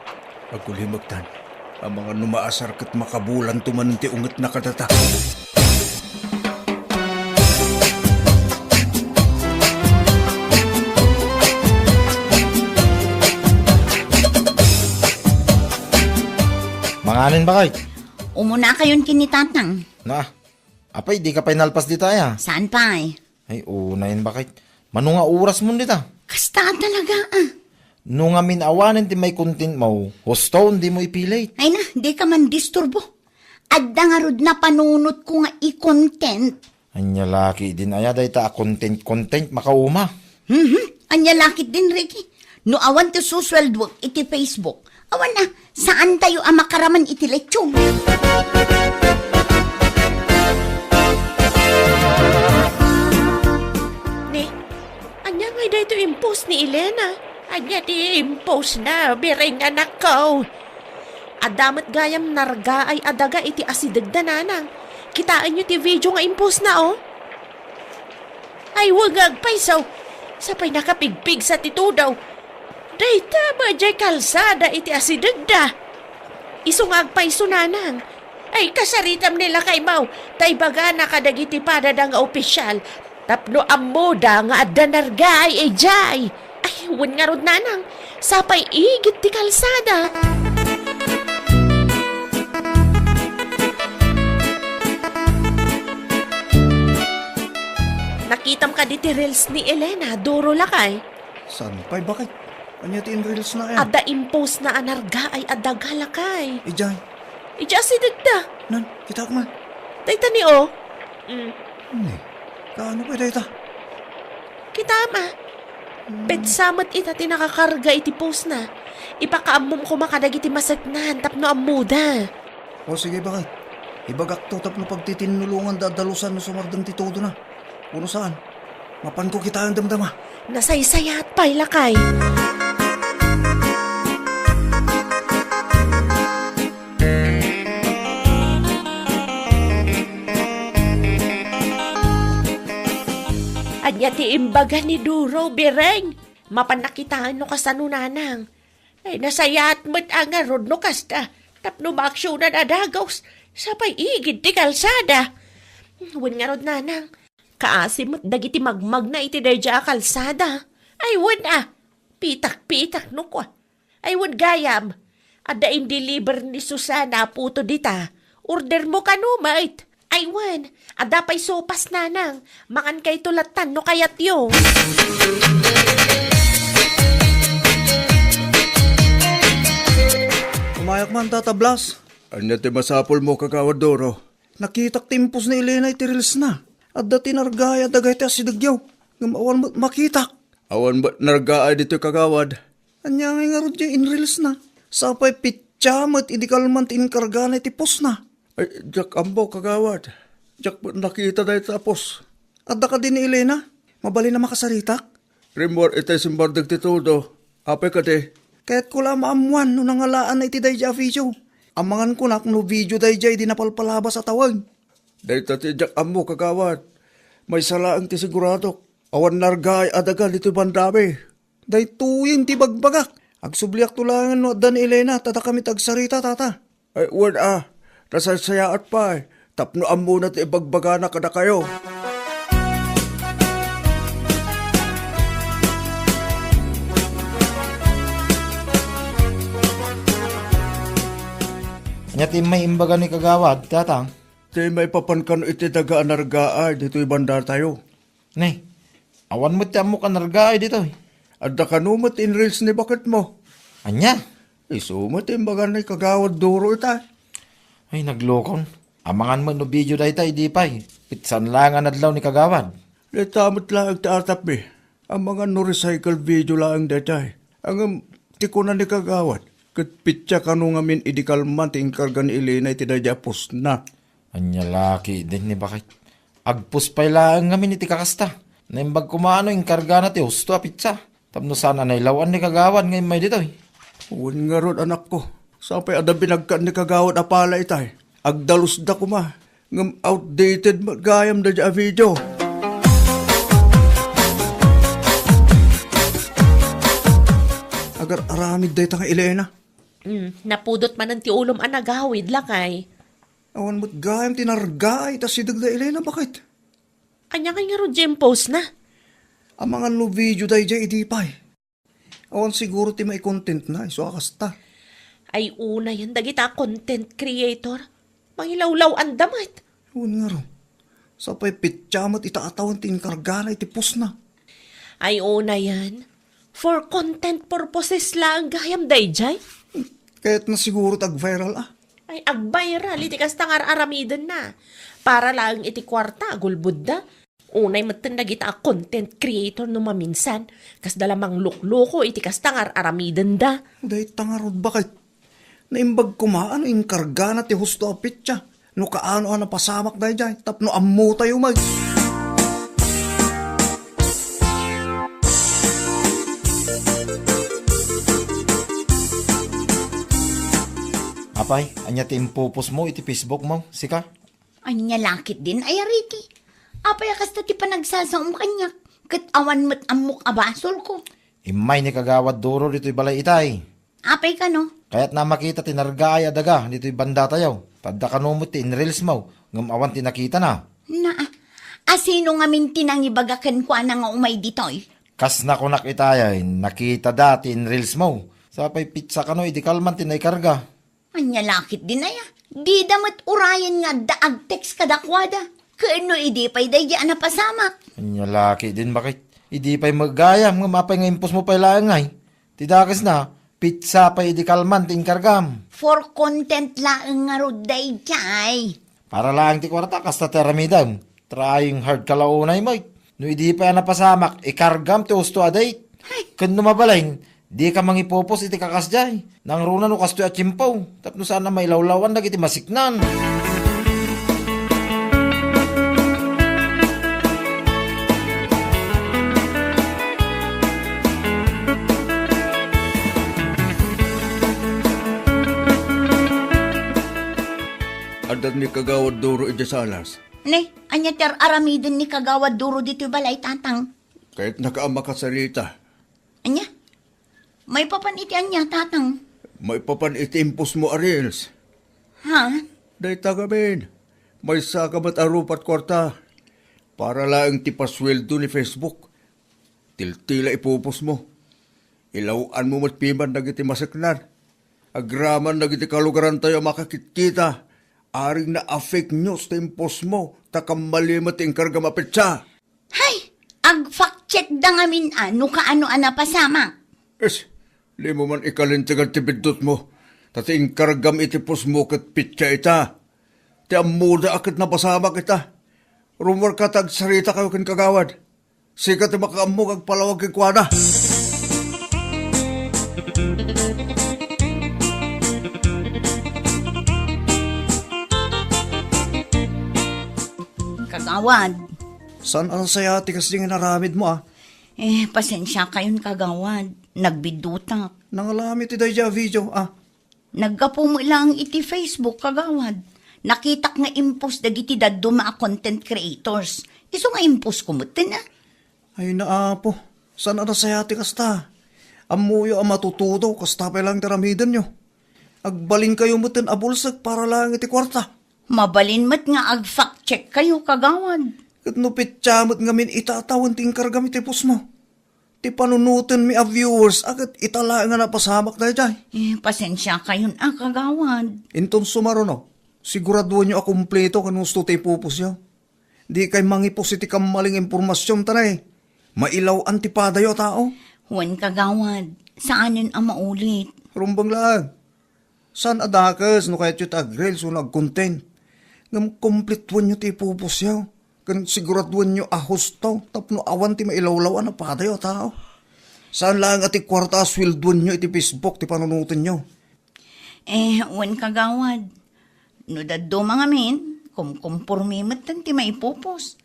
agkulimagtan. Ang mga numaasar kat makabulan tuman ti unget na kadata. Manganin ba kay? Umuna kayon kinitatang. Na, apay di ka pa'y nalpas di tayo. Saan pa eh? Ay, unayin ba kay? Mano nga oras mo dita? Kasta talaga No nga minawanin di may content mo, hosto di mo ipilit. Ay na, di ka man disturbo. Adda nga rod na panunot ko nga i-content. Anya laki din aya day ta content makauma. Anya lakit din, Ricky. No awan to susweldo iti Facebook. Awan na, saan tayo ang makaraman iti lechong? Ni, anya nga dito impose ni Elena. Anya di impose na, biring anak ko. Adamat gayam narga ay adaga iti asidagda nanang. Kitaan nyo ti video nga impose na oh. Ay wagag paisaw. Sapay nakapigpig sa titudaw. Dayta ba jay kalsada iti asidagda. Isungag paiso nanang. Ay kasaritam nila kay Mau. Tay baga nakadagiti padada nga opisyal. Tapno amoda nga adda narga ay jay. Ay, wan nga rod nanang. Sapay igit ti kalsada. Nakitam ka di ti reels ni Elena, duro lakay. San pa'y bakit? Anya ti reels na yan? Ada impose na anarga ay ada galakay. Ijay, Ija si dagda. nan, kita ko man. Dayta ni o. Kaano pa dayta? Kita ma. Petsamat ita ti nakakarga iti post na. Ipakaamom ko makadag iti masagnan tapno amuda. O sige bakit? Ibagak to tapno pagtitinulungan dadalusan no sumardang ti todo na. Uno saan? Mapan ko kita ang damdama. Nasaysaya at pailakay. Anya ti imbaga ni Duro, bireng. Mapanakitaan no kasanunanang. Ay nasayat mo't ang arod no kasta. Tapno maaksyon na nadagaws. Sapay igid ti kalsada. Wan nga rod nanang. Kaasim mo't dagiti magmag na iti dayja kalsada. Ay wan Pitak-pitak no ko. Ay wad gayam. Ada in deliver ni Susana puto dita. Order mo ka no, mate. Ay wan, ada pa'y sopas nanang. Makan kay tulatan no kayat yo. Umayak man, Tata Blas. Anya ti masapol mo, Kagawad Doro. Nakitak timpos ni Elena iti reels na. At dati nargaya dagay ti asidagyaw. Ngam awan mo makitak. Awan ba nargaya dito, Kagawad? Anya nga nga rodya in reels na. Sapay pityamat idikalman ti inkarga na iti pos na. Ay, Jack ambo, Kagawad. Jack nakita dahil tapos. At da ka din ni Elena. Mabali na makasaritak. Rimor itay simbardag ti todo. Apay ka di. Kaya't ko lang maamuan no nangalaan na iti dayja video. Amangan ko na kung no video dayja di napalpalabas at tawag. Dahil tati Jack amo, Kagawad. May salaang ti sigurado. Awan nargay adagal dito bandami. Dahil tuyeng ti bagbagak. Agsubliak tulangan no dan Elena tata kami tagsarita tata. Ay word nasasayaat pa eh. Tapno amo na ti ibagbaga na kada kayo. Anya ti may imbaga ni Kagawad, tatang. Di may papankan iti daga anargaay dito ibanda tayo. Nay, awan mo ti amo ka nargaay dito. At da kanumot in reels ni bakit mo. Anya? Isumot imbaga ni Kagawad Doro ita. Ay, naglokon. Amangan mo no video dahi tayo di pa'y. Pitsan lang ang adlaw ni Kagawad. Letamot lang ti atap eh. Ang mga no recycle video lang datay. Ang tikunan ni Kagawad. Kat pitya kanu ngamin idikalman ti inkarga ni Elena iti dadya pos na. Anya laki din ni bakit. Agpus pa'y lang ngamin iti kakasta. Naimbag kumano inkarga na ti husto a pitsa. Tapno sana nailawan ni Kagawad ngayon may dito. Uwan nga ron anak ko. Sapay ada binagkan ni Kagawad apala itay. Agdalus da kuma. Ngam outdated magayam dadya video. Agar aramid day tanga Elena. Napudot man ang ti ulom ang nagawid lakay. Awan mo't gayam tinargay tas sidag da Elena bakit? Anya kay nga ro post na. Ang mga no video day jay idipay. Awan siguro ti may content na iso akasta. Ay una yan dagita content creator. Mangilawlaw ang damat. Awan nga ron. Sapay pityamat itaatawan ti inkarga na iti pos na. Ay una yan. For content purposes lang gayam dayjay. Kahit na siguro tag-viral Ay ag-viral iti kastangar aramidan na. Para lang iti kwarta agulbud da. Unay matanda kita content creator no maminsan. Kas dalamang lukloko iti kastangar aramidan da. Dahil tangarod bakit? Naimbag kumaan inkarga na ti husto a pitya. No kaano ang napasamak dahi jay. Tapno ammo tayo mag. Apay, anya ti impupos mo iti Facebook mo, sika? Anya lakit din ay ariti. Apay kasta ti panagsasaom kanyak. Kat awan mo't amok abasol ko. Imay ni Kagawad Duro dito balay itay. Apay ka no? Kaya't na makita tinarga ay adaga dito banda tayo. Tadda kanumot ti inreels mo, ngam awan ti nakita na. Asino nga min tinangibagakan ko na nga umay ditoy? Kas na kunak itay, nakita dati inreels mo. Sapay pizza kano, idikalman tinaykarga. Anya lakit din ay Di damat urayan nga daag text kadakwada. Kaano idi pa'y dayya na pasamak. Anya laki din bakit? Idi pa'y magayam, ngam apay nga impos mo pa'y laangay. Tidakas na, pizza pa'y idikalman tinkargam. For content lang nga ro dayjay. Para lang ti kwarta, kasta teramidam. Trying hard kalaunay mo. No idi pa napasamak, ikargam ti usto aday. Kung numabalain, di ka mangipopos iti kakasjay. Nang runa no kasto at chimpaw. Tapno sana may lawlawan na iti masiknan. Adat ni Kagawad Duro iti salas. Ne, anya ter aramidin ni Kagawad Duro dito balay tatang. Kahit nakaama ka salita. Anya? May papaniti anya tatang. May papan itimpos mo arils. Ha? Day tagamin. May sakabat arupat kwarta. Para lang ti pasweldo ni Facebook. Tiltila ipupos mo. Ilawaan mo matpiman na iti masaknan. Agraman na iti kalugaran tayo makakitkita. Aring na fake news tempos mo. Takamalimot yung karga mapitsa. Hay, ag-fact check da ngamin ano kaano pasama. Es, di mo man ikalintigan tibidot mo. Tati yung kargam itipos mo kat pitsa ita. Ti amuda akit na pasama kita. Rumor ka tag sarita kayo kin kagawad. Sikat makaamog ag palawag kay kwada. Kagawad. San ang sayati kasi nga naramid mo Pasensya kayon kagawad. Nagbidutak. Nangalamit iti daya video Naggapo mo lang iti Facebook kagawad. Nakitak nga impos dagiti daddo mga content creators. Iso nga impos kumutin Ay naapo. San ang sayati kasta? Amuyo ang matutudo kasta pa lang taramidan nyo. Agbalin kayo mutin abulsag para lang iti kwarta. Mabalin mat nga ag-fact check kayo kagawad. Kat nupit chamot ngamin itatawan ting kargam itipos mo. Ti panunutin mi a viewers agad itala nga napasamak na jay. Pasensya kayon kagawad. Inton sumaro no, siguraduhan nyo akumpleto kanong gusto tayo pupus yaw. Di kay mangipos iti kamaling impormasyon tanay. Mailaw antipada yo tao. Huwag kagawad. Saanin ang maulit? Rumbang lang. San adakas no kahit yung agrel so nag-content. Ngam kompletuan nyo ti pupus yaw. Kan siguraduhan nyo ahusto. Tapno awan ti mailawlawan na pada yo tao. Saan lang ati kwarta swilduan nyo iti Facebook ti panunutin nyo. Huwag kagawad. No daddo mga min, kumpormimat ti maipupos.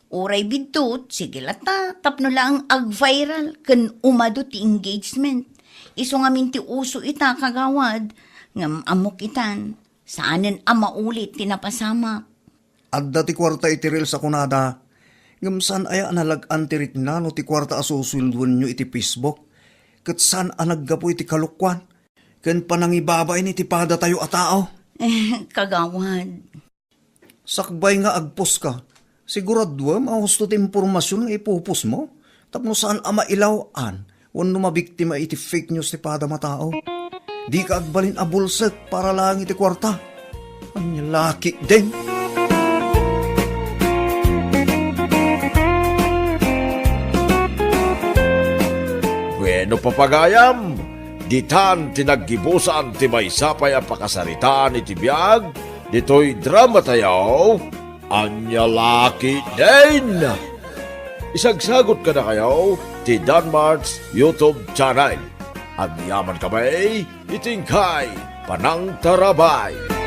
Uray bidtot, sige lata, tapno lang ag-viral, kan umado ti engagement. Iso nga min ti uso ita kagawad, ngam amok itan, saanin ang maulit tinapasama. Adda ti kwarta iti reel sa kunada. Ngam saan aya nalag-an ti ritna no ti kwarta asusulduan nyo iti Facebook. Kat saan anaggapo iti kalukwan. Kan panangibabay ni ti pada tayo a tao. Kagawad. Sakbay nga agpos ka. Siguraduam ahusto ti impormasyon nga ipupos mo. Tapno saan ama ilawan. Wano mabiktima iti fake news ti pada matao. Di ka agbalin abulsek para lang iti kwarta. Anya laki din. Bueno papagayam, ditan tinaggibusan ti may sapay ang pakasaritaan iti biyag, dito'y drama tayo, anya laki din. Isagsagot ka na kayo, ti Danmart's YouTube channel. At yaman kamay, itingkay, panang tarabay.